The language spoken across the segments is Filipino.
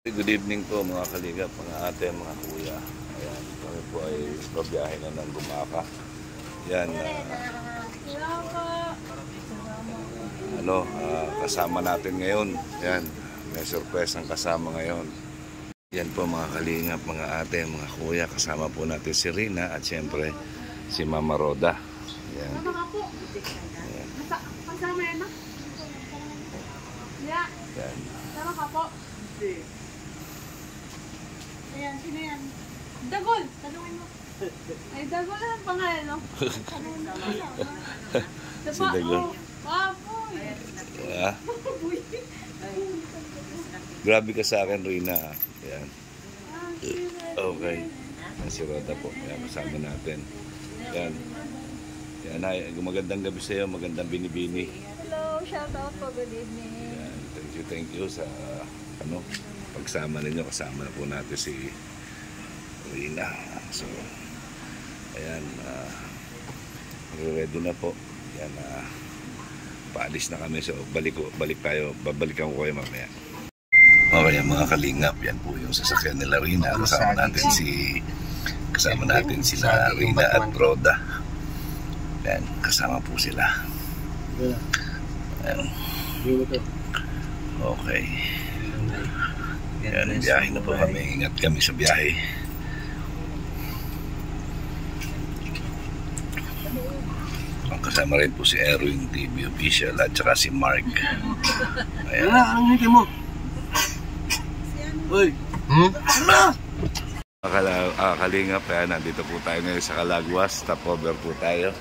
Good evening po mga kaligap, mga ate, mga kuya. Ayan, kami po ay pabiyahe na ng Gumaka. Yan, kasama natin ngayon. Yan, may surprise ang kasama ngayon. Yan po mga kalingap, mga ate, mga kuya. Kasama po natin si Rina at siyempre si Mama Roda. Yan. Yan. Kasama yan, no? Yeah. Yan. Tama ka po. Ayan, sino yan? Dagol! Tanungin mo. Ay, Dagol ang pangalan, no? Tanungin mo. Si Dagol. Papoy! Yeah. Grabe ka sa akin, Rina. Yan. Okay. Yan si Roda po. Yan, kasama natin. Yan. Yan, ay, magandang gabi sa iyo. Magandang binibini. Hello, shout out po. Good evening. Yan. Thank you sa pagsama ninyo. Kasama na po natin si Rina. So, ayan. Ready na po. Yan. Paalis na kami. So, babalikan ko kayo mamaya. Okay, mga kalingap. Yan po yung sasakyan nila Rina. Kasama natin sila Rina at Roda. Yan. Kasama po sila. Ayan. Okay. Yan, biyahe na po kami. Ingat kami sa biyahe. Ang kasama rin po si Erwin TV Official at saka si Mark. Ayan. Ang hindi mo. Uy. Kalingap, kaya nandito po tayo ngayon sa Calagwas. Stopover po tayo.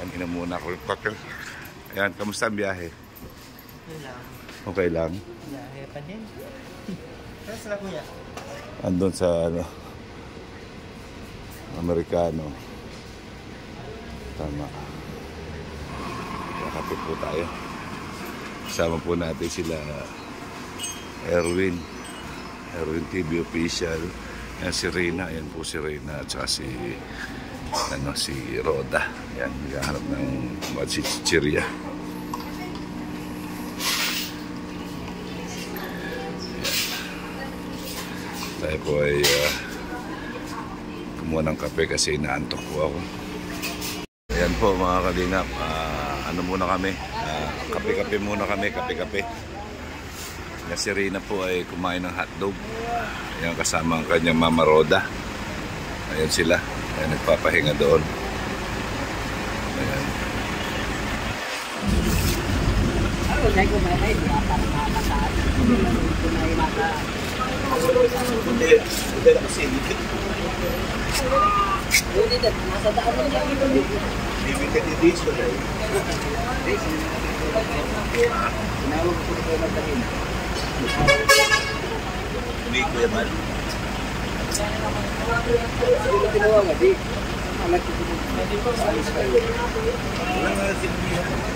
Ayan, inamuna ko yung cocktail. Ayan, kamusta ang biyahe? Okay lang. Biyahe pa din. Saan sila kuya? Andun sa Amerikano. Tama. Kakapit po tayo. Kasama po natin sila Erwin TV Official. Yan si Rina. Yan po si Rina at saka si Roda. Yan, naghahanap ng chichirya. Tayo po ay kumuha ng kape kasi inaantok po ako. Ayan po mga kalingap, muna kami, kape-kape muna kami, kape-kape. Yan si Rina po ay kumain ng hotdog. Ayan kasama ang kanyang Mama Roda. Ayan sila, ayan nagpapahinga doon. Ayan. Hindi na kasi nasa daan lang yung limited edition ay tinawag ko ito magdahin hindi ko yaman hindi tinawag di alat ko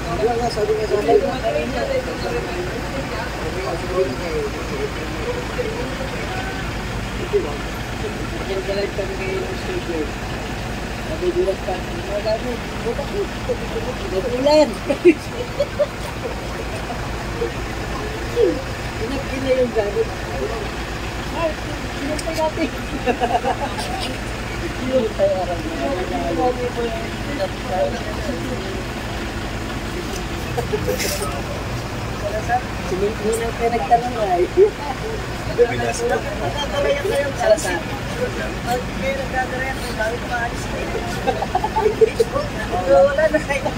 wala nga sabi nga sa yang jalan kami kayo ng studio. Nabibilas pa. Mga gabi, butak ko. Ulan. Pinagkina yung gabi. Mark, pinagpay natin. Pinagpay arang. Sinunang pinagtanong ay. Pinas na. Nagdadarayan kayong Salazar. Pag kayo nagdadarayan kayo, bakit maalis kayo? Wala na kayo.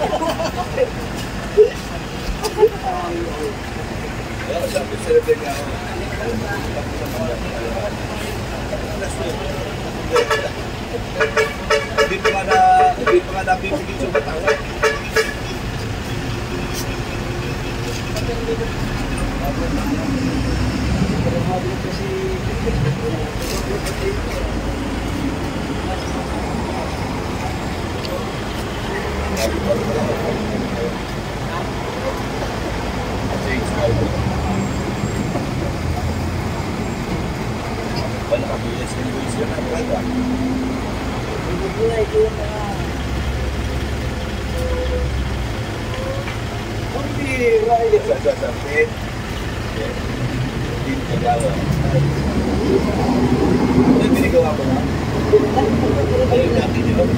Sabi sila din ako. Hindi pa nga napipigil sa batawan. Wala kabilis ng buwis yun ang talaga. Buhay ko yung mga... Hindi, right. Sa sapit. Hindi, kagawa. Ano yung binagawa mo na? Ayun natin yun.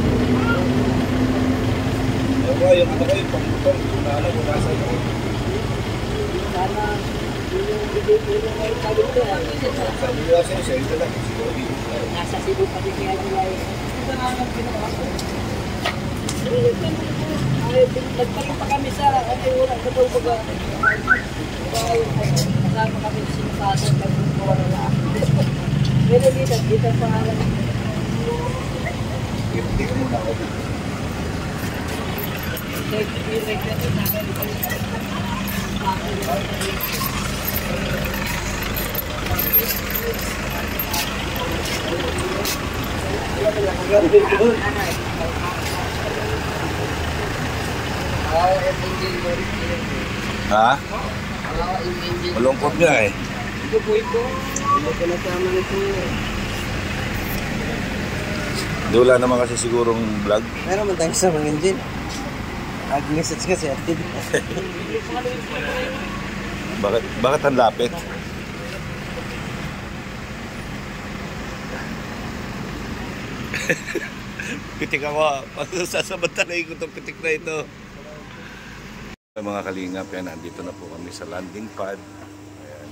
Yung ano ko yung pang-motor, wala sa iyo. Sana, yung may sabi ko yan. Sabi ko kasi siya, ito lang. Nasa Cebu pa din kaya nila eh. Ito na ang ginawa ko. Nagpaling pa kami sa wala na daw baga. Kasama kami sa sinasasag nagpupuwa na lang. Pero dito ang pangalan. Hindi ko muna ako. Ha? Malungkot nga eh. Wala naman kasi sigurong vlog. Meron man tayo sa mga engine. Nag-message kasi active. Bakit ang lapit? Pitik ako. Pag sasabantalay ko itong pitik na ito. Mga kalingap, yan, nandito na po kami sa landing pad. Ayan.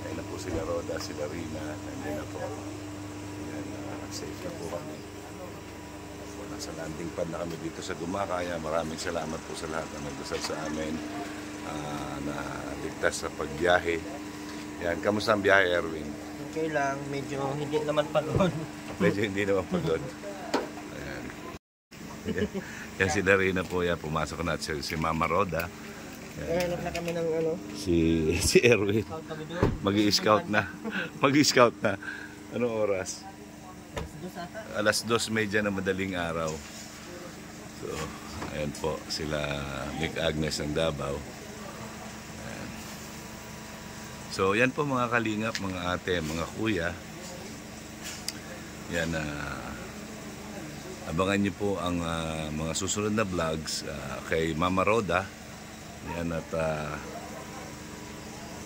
Ayan na po sila Roda, sila Rina. Nandito na po. Ayan, safe na po kami. Nasa landing pad na kami dito sa Gumakaya. Maraming salamat po sa lahat na nagdasal sa amin na ligtas sa pagbiyahe. Yan, kamusta ang biyahe, Erwin? Okay lang, medyo hindi naman pagod. Medyo hindi naman pagod. Ayan. Yan si Darina po, yan, pumasok na at si Mama Roda. Hanap na kami ng ano. Si Erwin. Mag-i-scout na. Mag-i-scout na. Anong oras? Alas 2:30 na madaling araw. So, ayan po, sila Mick Agnes ng Davao. Ayan. So, yan po mga kalingap, mga ate, mga kuya. Yan, abangan niyo po ang mga susunod na vlogs kay Mama Roda. Yan, at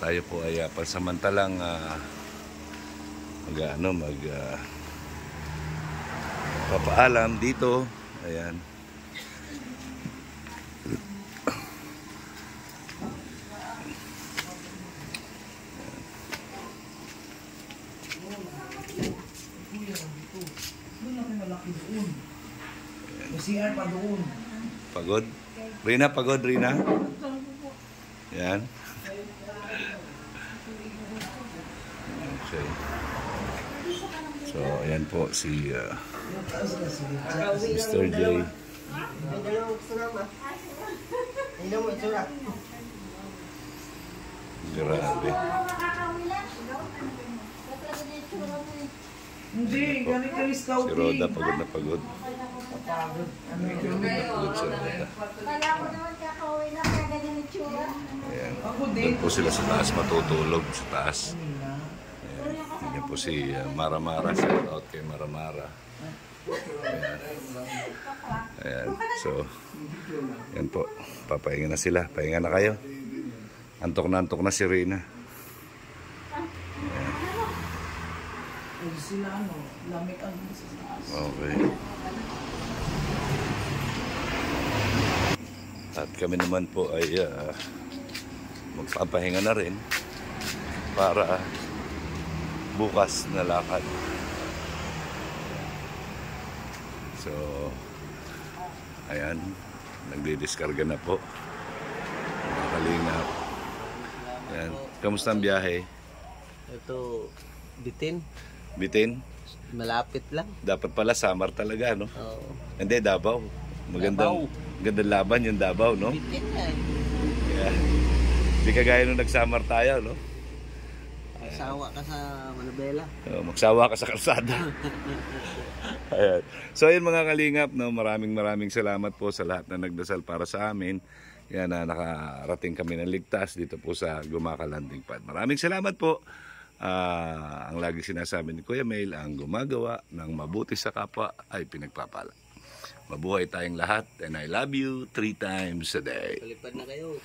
tayo po ay pansamantalang papaalam dito. Ayan. CR pa doon. Pagod? Rina, pagod, Rina? Yan. Okay. So, ayan po si Mr. J. Grabe. Hindi, ganit kami Si scouting. Roda, pagod na pagod. Pagod si Roda. Kala ko naman kakauwi na kaya ganyan itsura. Ayan. Doon po sila sa taas, matutulog sa taas. Ayan. Yan po si Maramara. Shout out kay Maramara. Ayan. Ayan. So, yan po. Papahinga na sila. Pahinga na kayo. Antok na si Rina. Sila ano, lamig ang sa taas. Okay. At kami naman po ay magpapahinga na rin para bukas na lakad. So, ayan, nagdidiskarga na po. Mga kalingap. Ayan. Kamusta ang biyahe? Ito, bitin. Bitin? Malapit lang. Dapat pala Samar talaga, no? Oo. Hindi, Davao. Magandang laban yung Davao, no? Bitin na eh. Yeah. Di kagaya nung nagsamar tayo, no? Magsawa ka sa Manabela. Magsawa ka sa kalsada. Ayan. So ayun mga kalingap, no? Maraming salamat po sa lahat na nagdasal para sa amin. Yan na nakarating kami ng ligtas dito po sa Gumaka Landing Pad. Maraming salamat po. Ang lagi sinasabi ni Kuya Mail, ang gumagawa ng mabuti sa kapwa ay pinagpapala. Mabuhay tayong lahat and I love you 3 times a day. Palipad na kayo.